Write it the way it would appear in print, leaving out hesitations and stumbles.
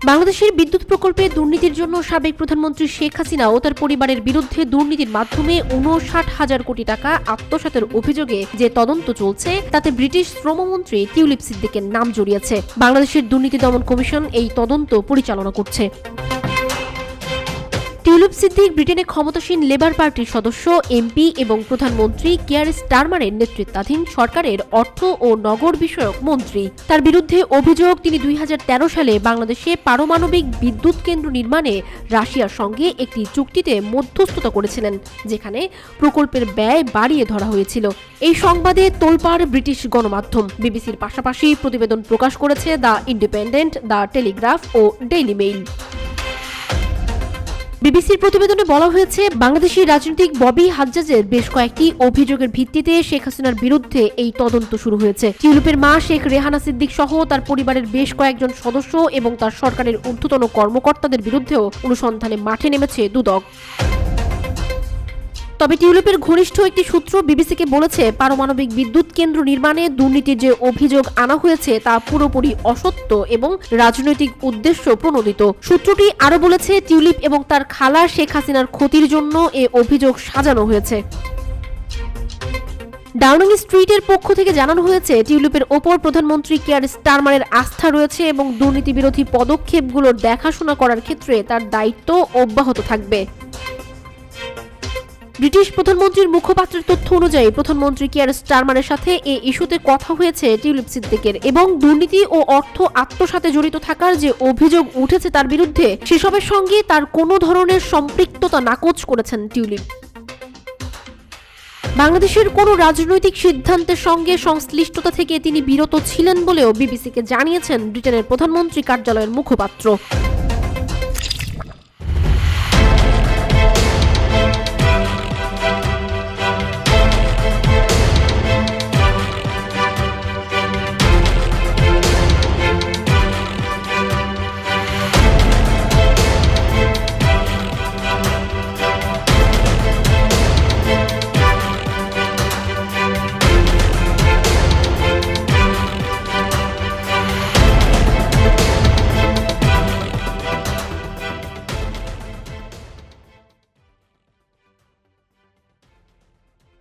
বাংলাদেশের বিদ্যুৎ প্রকল্পে দুর্নীতির জন্য সাবেক প্রধানমন্ত্রী শেখ হাসিনা ও তার পরিবারের বিরুদ্ধে দুর্নীতির মাধ্যমে ৫৯,০০০ কোটি টাকা আত্মসাতের অভিযোগে যে তদন্ত চলছে তাতে ব্রিটিশ শ্রমমন্ত্রী টিউলিপ সিদ্দিকের নাম জড়িয়েছে। বাংলাদেশের দুর্নীতি দমন কমিশন এই তদন্ত পরিচালনা করছে। টিউলিপ সিদ্দিক ব্রিটেনে ক্ষমতাসীন লেবার পার্টির সদস্য, এমপি এবং প্রধানমন্ত্রী কিয়ার স্টারমারের নেতৃত্বাধীন সরকারের অর্থ ও নগর বিষয়ক মন্ত্রী। তার বিরুদ্ধে অভিযোগ, তিনি ২০১৩ সালে বাংলাদেশে পারমাণবিক বিদ্যুৎ কেন্দ্র নির্মাণে রাশিয়ার সঙ্গে একটি চুক্তিতে মধ্যস্থতা করেছিলেন, যেখানে প্রকল্পের ব্যয় বাড়িয়ে ধরা হয়েছিল। এই সংবাদে তোলপাড় ব্রিটিশ গণমাধ্যম। বিবিসির পাশাপাশি প্রতিবেদন প্রকাশ করেছে দ্য ইন্ডিপেন্ডেন্ট, দ্য টেলিগ্রাফ ও ডেইলি মেইল। বিবিসির প্রতিবেদনে বলা হয়েছে, বাংলাদেশি রাজনৈতিক ববি হাজ্জাজের বেশ কয়েকটি অভিযোগের ভিত্তিতে শেখ হাসিনার বিরুদ্ধে এই তদন্ত শুরু হয়েছে। টিউলিপের মা শেখ রেহানা সিদ্দিক সহ তার পরিবারের বেশ কয়েকজন সদস্য এবং তার সরকারের ঊর্ধ্বতন কর্মকর্তাদের বিরুদ্ধেও অনুসন্ধানে মাঠে নেমেছে দুদক। তবে টিউলিপের ঘনিষ্ঠ একটি সূত্র বিবিসিকে বলেছে, পারমাণবিক বিদ্যুৎ কেন্দ্র নির্মাণে দুর্নীতির যে অভিযোগ আনা হয়েছে তা পুরোপুরি অসত্য এবং রাজনৈতিক উদ্দেশ্য প্রণোদিত। সূত্রটি আরও বলেছে, টিউলিপ এবং তার খালা শেখ হাসিনার ক্ষতির জন্য এ অভিযোগ সাজানো হয়েছে। ডাউনিং স্ট্রিটের পক্ষ থেকে জানানো হয়েছে, টিউলিপের ওপর প্রধানমন্ত্রী কিয়ার স্টারমারের আস্থা রয়েছে এবং দুর্নীতি বিরোধী পদক্ষেপগুলোর দেখাশোনা করার ক্ষেত্রে তার দায়িত্ব অব্যাহত থাকবে। ব্রিটিশ প্রধানমন্ত্রীর মুখপাত্রের তথ্য অনুযায়ী প্রধানমন্ত্রী কিয়ার স্টারমারের সাথে এই ইস্যুতে কথা হয়েছে টিউলিপ সিদ্দিকের, এবং দুর্নীতি ও অর্থ আত্মসাতে জড়িত থাকার যে অভিযোগ উঠেছে তার বিরুদ্ধে সেসবের সঙ্গে তার কোনো ধরনের সম্পৃক্ততা নাকচ করেছেন টিউলিপ। বাংলাদেশের কোনো রাজনৈতিক সিদ্ধান্তের সঙ্গে সংশ্লিষ্টতা থেকে তিনি বিরত ছিলেন বলেও বিবিসিকে জানিয়েছেন ব্রিটেনের প্রধানমন্ত্রী কার্যালয়ের মুখপাত্র।